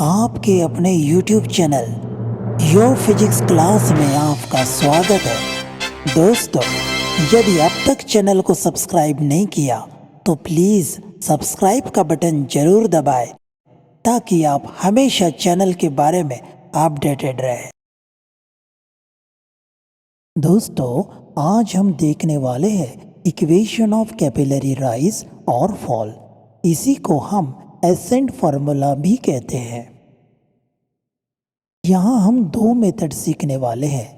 आपके अपने YouTube channel your physics class में आपका स्वागत है। दोस्तों, यदि अब तक चैनल को सब्सक्राइब नहीं किया तो प्लीज़ सब्सक्राइब का बटन जरूर दबाएं ताकि आप हमेशा चैनल के बारे में अपडेटेड रहें। दोस्तों, आज हम देखने वाले हैं इक्वेशन ऑफ कैपिलरी राइज और फॉल। इसी को हम एसेंट फार्मूला भी कहते हैं। यहाँ हम दो मेथड सीखने वाले हैं।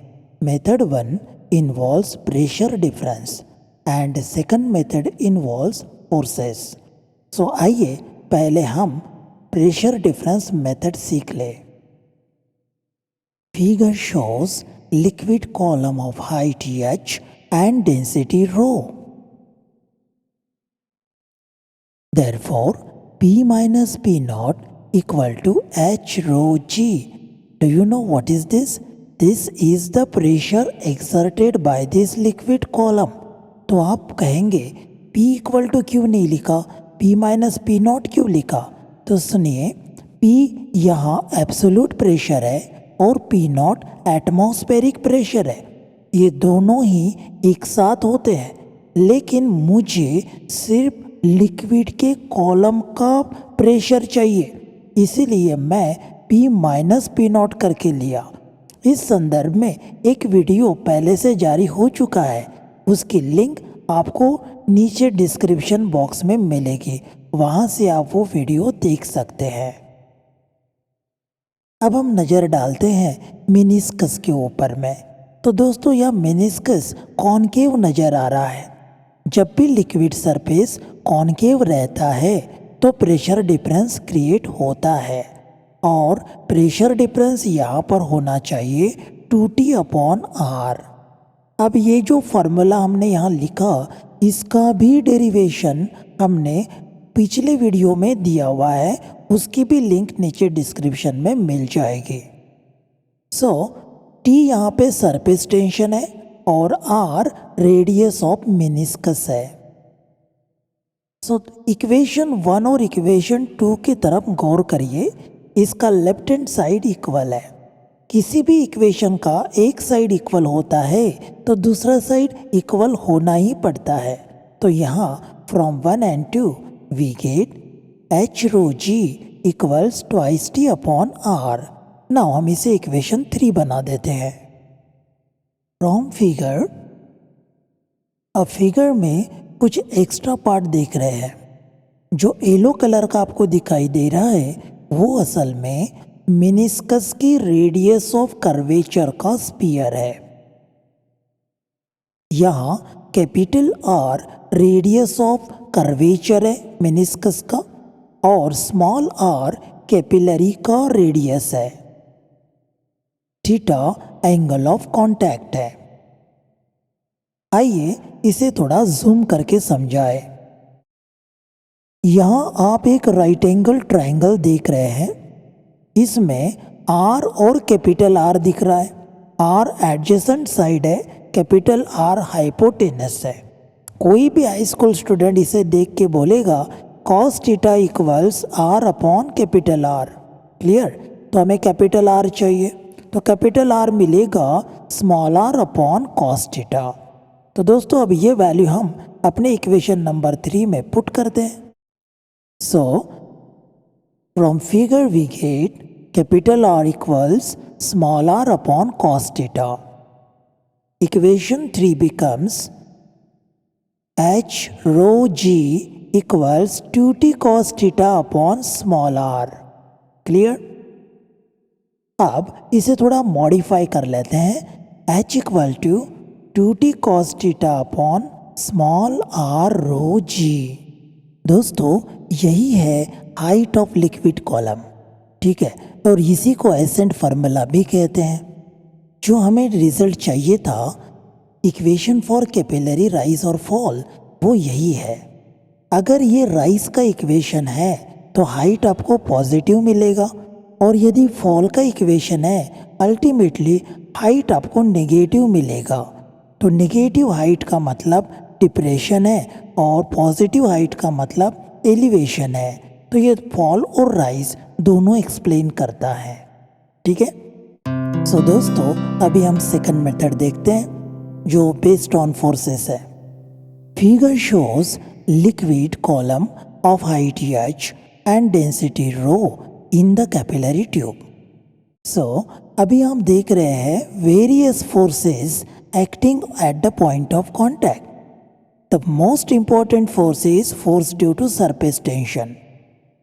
Method 1 involves pressure difference and second method involves forces. So आइए पहले हम प्रेशर डिफरेंस मेथड सीख लें। Figure shows liquid column of height h and density rho. Therefore, P minus P naught equal to h rho g. Do you know what is this? This is the pressure exerted by this liquid column. तो आप कहेंगे P equal to क्यों नहीं लिखा, P minus P not क्यों लिखा? तो सुनिए, P यहाँ एब्सोल्यूट प्रेशर है और P नॉट एटमॉस्फेरिक प्रेशर है। ये दोनों ही एक साथ होते हैं, लेकिन मुझे सिर्फ लिक्विड के कॉलम का प्रेशर चाहिए, इसीलिए मैं P माइनस P नॉट करके लिया। इस संदर्भ में एक वीडियो पहले से जारी हो चुका है, उसकी लिंक आपको नीचे डिस्क्रिप्शन बॉक्स में मिलेगी, वहाँ से आप वो वीडियो देख सकते हैं। अब हम नज़र डालते हैं मेनिस्कस के ऊपर में। तो दोस्तों, यह मेनिस्कस कॉनकेव नज़र आ रहा है। जब भी लिक्विड सरफेस कॉनकेव रहता है तो प्रेशर डिफरेंस क्रिएट होता है, और प्रेशर डिफरेंस यहाँ पर होना चाहिए 2T/R। अब ये जो फार्मूला हमने यहाँ लिखा, इसका भी डेरिवेशन हमने पिछले वीडियो में दिया हुआ है, उसकी भी लिंक नीचे डिस्क्रिप्शन में मिल जाएगी। सो T यहाँ पे सरफेस टेंशन है और R रेडियस ऑफ मेनिस्कस है। सो इक्वेशन 1 और इक्वेशन 2 की तरफ गौर करिए। इसका लेफ्ट हैंड साइड इक्वल है। किसी भी इक्वेशन का एक साइड इक्वल होता है तो दूसरा साइड इक्वल होना ही पड़ता है। तो यहाँ from 1 and 2 we get h rho g equals 2T/R। Now हम इसे इक्वेशन 3 बना देते हैं। फ्रॉम फिगर, अब फिगर में कुछ एक्स्ट्रा पार्ट देख रहे हैं। जो येलो कलर का आपको दिखाई दे रहा है वो असल में मेनिस्कस की रेडियस ऑफ कर्वेचर का स्पीयर है। यहाँ capital R radius of curvature है मेनिस्कस का, और स्मॉल r कैपिलरी का रेडियस है। थीटा एंगल ऑफ कांटेक्ट है। आइए इसे थोड़ा जूम करके समझाए। यहाँ आप एक राइट एंगल ट्रायंगल देख रहे हैं। इसमें R और कैपिटल R दिख रहा है। R एडजेसेंट साइड है, कैपिटल R हाइपोटेनस है। कोई भी हाई स्कूल स्टूडेंट इसे देख के बोलेगा cos theta equals capital R। Clear? तो हमें कैपिटल R चाहिए, तो कैपिटल R मिलेगा स्मॉल r/cos थीटा। तो दोस्तों, अब ये वैल्यू हम अपने इक्वेशन नंबर 3 में पुट करते हैं। So from figure we get capital R equals small r/cos theta. Equation 3 becomes h rho g equals 2T cos θ/स्मॉल r। क्लियर? अब इसे थोड़ा मॉडिफाई कर लेते हैं। h equal to 2T cos θ/स्मॉल r rho g। दोस्तों, यही है हाइट ऑफ लिक्विड कॉलम, ठीक है, और इसी को एसेंट फार्मूला भी कहते हैं। जो हमें रिजल्ट चाहिए था इक्वेशन फॉर कैपिलरी राइज और फॉल, वो यही है। अगर ये राइज का इक्वेशन है तो हाइट आपको पॉजिटिव मिलेगा, और यदि फॉल का इक्वेशन है अल्टीमेटली हाइट आपको नेगेटिव मिलेगा। तो नेगेटिव हाइट का मतलब डिप्रेशन है और पॉजिटिव हाइट का मतलब एलिवेशन है। तो ये फॉल और राइज दोनों एक्सप्लेन करता है। ठीक है, सो दोस्तों अभी हम सेकंड मेथड देखते हैं जो बेस्ड ऑन फोर्सेस है। Figure shows liquid column of height h and density ρ in the capillary tube. So अभी हम देख रहे हैं various forces acting at the point of contact. The most important force is force due to surface tension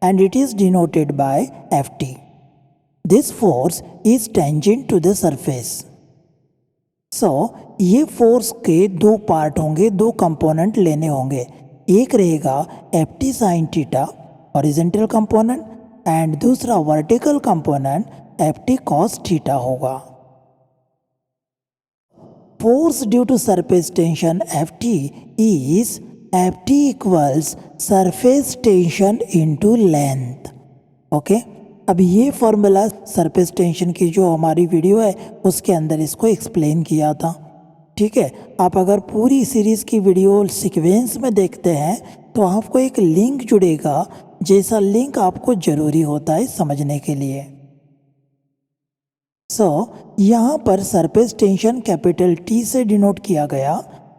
and it is denoted by Ft. This force is tangent to the surface. So ये force के दो part होंगे, दो component लेने होंगे। एक रहेगा Ft sin theta horizontal component and दूसरा vertical component Ft cos theta होगा। Force due to surface tension Ft is Ft equals surface tension into length. Okay, अब ये फॉर्मूला सरफेस टेंशन की जो हमारी वीडियो है उसके अंदर इसको एक्सप्लेन किया था। ठीक है, आप अगर पूरी सीरीज़ की वीडियो सीक्वेंस में देखते हैं तो आपको एक लिंक जुड़ेगा, जैसा लिंक आपको ज़रूरी होता है समझने के लिए। सो यहाँ पर सरफेस टेंशन कैपिटल T से डिनोट किया गया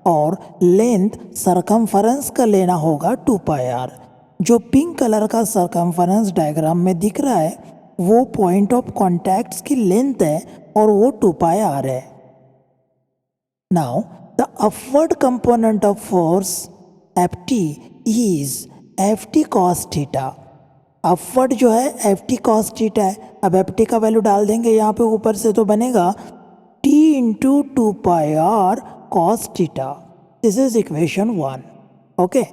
और लेंथ सरकमफरेंस का लेना होगा 2πr। जो पिंक कलर का सरकमफरेंस डायग्राम में दिख रहा है वो पॉइंट ऑफ कॉन्टैक्ट्स की लेंथ है और वो 2πr है। Now the upward component of force Ft is Ft cos theta. Upward जो है Ft cos थीटा है। अब Ft का वैल्यू डाल देंगे यहाँ पे ऊपर से तो बनेगा T into 2πr cos theta. This is equation 1। Okay,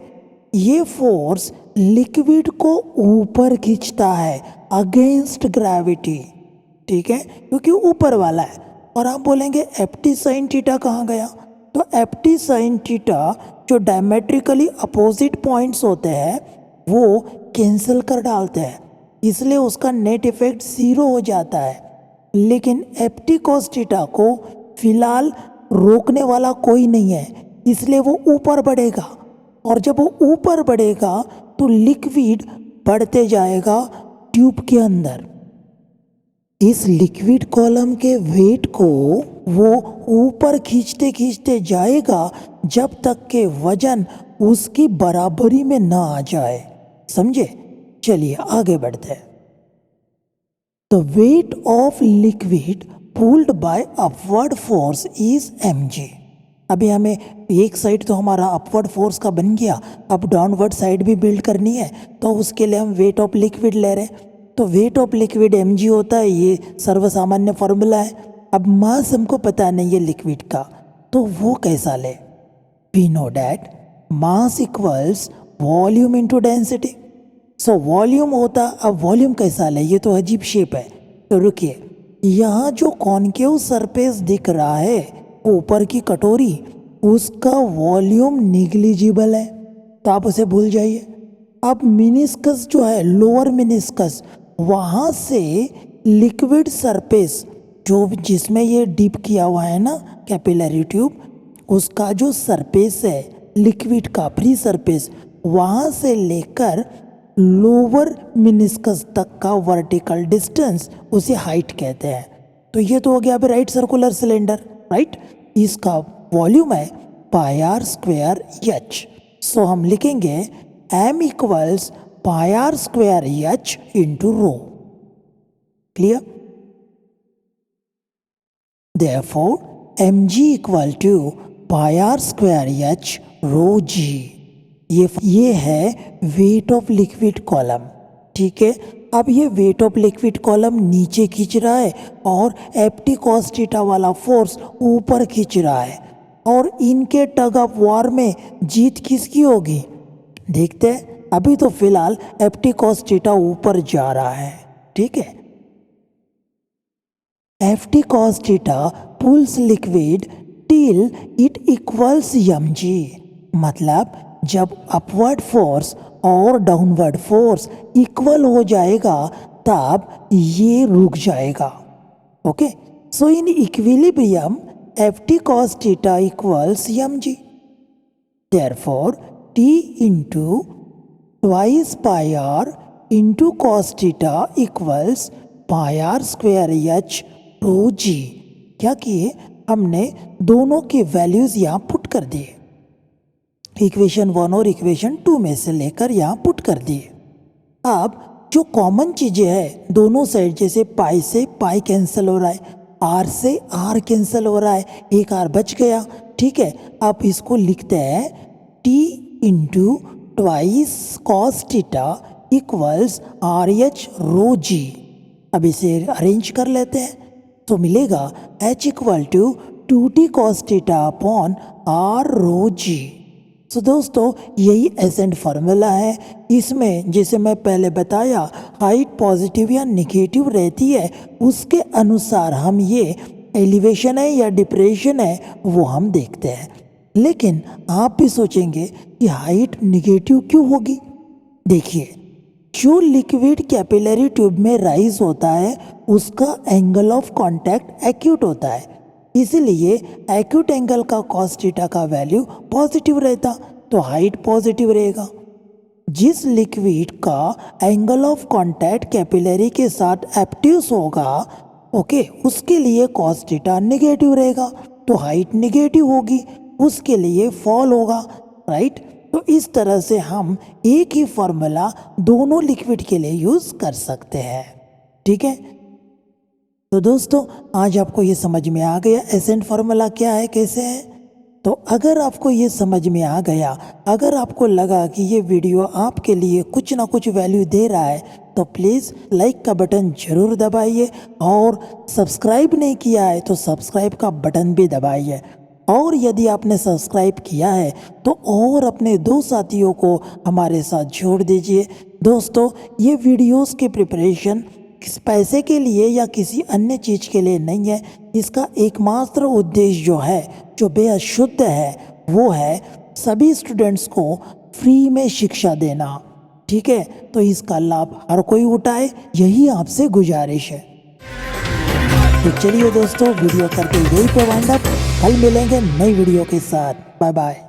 ये फोर्स लिक्विड को ऊपर खींचता है अगेंस्ट ग्रेविटी। ठीक है, क्योंकि ऊपर वाला है। और आप बोलेंगे Ft sin थीटा कहाँ गया? तो Ft sin थीटा जो डायमेट्रिकली अपोजिट पॉइंट्स होते हैं वो कैंसिल कर डालते हैं, इसलिए उसका नेट इफेक्ट 0 हो जाता है। लेकिन Ft cos थीटा को फिलहाल रोकने वाला कोई नहीं है, इसलिए वो ऊपर बढ़ेगा और जब वो ऊपर बढ़ेगा तो लिक्विड बढ़ते जाएगा ट्यूब के अंदर। इस लिक्विड कॉलम के वेट को वो ऊपर खींचते खींचते जाएगा जब तक के वजन उसकी बराबरी में ना आ जाए। समझे? चलिए आगे बढ़ते हैं। The weight of liquid pulled bye upward force is mg। अभी हमें एक साइड तो हमारा अपवर्ड फोर्स का बन गया, अब डाउनवर्ड साइड भी बिल्ड करनी है तो उसके लिए हम वेट ऑफ लिक्विड ले रहे हैं। तो वेट ऑफ लिक्विड mg होता है, ये सर्वसामान्य फॉर्मूला है। अब मास हमको पता नहीं है लिक्विड का, तो वो कैसा ले? We know that mass equals volume into density. So volume होता, अब वॉल्यूम कैसा ले? ये तो अजीब शेप है। तो रुकिए, यहाँ जो कॉनकेव सरफेस दिख रहा है ऊपर की कटोरी, उसका वॉल्यूम निग्लिजिबल है, तो आप उसे भूल जाइए। अब मिनिस्कस जो है, लोअर मिनिस्कस, वहाँ से लिक्विड सरफेस जो जिसमें ये डिप किया हुआ है ना कैपिलरी ट्यूब, उसका जो सरफेस है लिक्विड का फ्री सरफेस, वहाँ से लेकर लोअर मिनिस्कस तक का वर्टिकल डिस्टेंस उसे हाइट कहते हैं। तो ये तो हो गया अभी राइट सर्कुलर सिलेंडर, राइट। इसका वॉल्यूम है πr² h। सो हम लिखेंगे m equals πr² h into rho. Clear? Therefore mg equal to πr² h rho g। ये है वेट ऑफ लिक्विड कॉलम। ठीक है, अब ये वेट ऑफ लिक्विड कॉलम नीचे खींच रहा है और Ft cos थीटा वाला फोर्स ऊपर खींच रहा है, और इनके टग ऑफ वॉर में जीत किसकी होगी देखते हैं। अभी तो फिलहाल Ft cos थीटा ऊपर जा रहा है। ठीक है, Ft cos theta pulls liquid till it equals mg। मतलब जब अपवर्ड फोर्स और डाउनवर्ड फोर्स इक्वल हो जाएगा तब ये रुक जाएगा। Okay, so in equilibrium Ft cos theta equals mg। Therefore T into twice πr into cos theta equals pi r square h rho g. क्या किए, हमने दोनों की वैल्यूज़ यहाँ पुट कर दिए, इक्वेशन 1 और इक्वेशन 2 में से लेकर यहाँ पुट कर दिए। अब जो कॉमन चीज़ें हैं दोनों साइड, जैसे पाई से पाई कैंसिल हो रहा है, आर से आर कैंसिल हो रहा है, एक आर बच गया। ठीक है, आप इसको लिखते हैं T into twice cos theta equals r h rho g. अब इसे अरेंज कर लेते हैं तो मिलेगा h equal to 2t cos theta upon r rho g. तो दोस्तों यही एसेंट फार्मूला है। इसमें जैसे मैं पहले बताया, हाइट पॉजिटिव या निगेटिव रहती है, उसके अनुसार हम ये एलिवेशन है या डिप्रेशन है वो हम देखते हैं। लेकिन आप भी सोचेंगे कि हाइट निगेटिव क्यों होगी। देखिए, जो लिक्विड कैपिलरी ट्यूब में राइज होता है उसका एंगल ऑफ कांटेक्ट एक्यूट होता है, इसलिए एक्यूट एंगल का कॉस थीटा का वैल्यू पॉजिटिव रहता तो हाइट पॉजिटिव रहेगा। जिस लिक्विड का एंगल ऑफ कांटेक्ट कैपिलरी के साथ एप्ट्यूस होगा, ओके, उसके लिए कॉस थीटा नेगेटिव रहेगा तो हाइट नेगेटिव होगी, उसके लिए फॉल होगा, राइट। तो इस तरह से हम एक ही फॉर्मूला दोनों लिक्विड के लिए यूज़ कर सकते हैं। ठीक है, तो दोस्तों आज आपको ये समझ में आ गया एसेंट फार्मूला क्या है, कैसे है। तो अगर आपको ये समझ में आ गया, अगर आपको लगा कि ये वीडियो आपके लिए कुछ ना कुछ वैल्यू दे रहा है, तो प्लीज़ लाइक का बटन ज़रूर दबाइए, और सब्सक्राइब नहीं किया है तो सब्सक्राइब का बटन भी दबाइए। और यदि आपने सब्सक्राइब किया है तो और अपने 2 साथियों को हमारे साथ जोड़ दीजिए। दोस्तों ये वीडियोस की प्रिपरेशन किस पैसे के लिए या किसी अन्य चीज़ के लिए नहीं है। इसका एकमात्र उद्देश्य जो है, जो बेहद शुद्ध है, वो है सभी स्टूडेंट्स को फ्री में शिक्षा देना। ठीक है, तो इसका लाभ हर कोई उठाए, यही आपसे गुजारिश है। तो चलिए दोस्तों, वीडियो करके यही पे वाइंड अप। कल मिलेंगे नई वीडियो के साथ। Bye bye.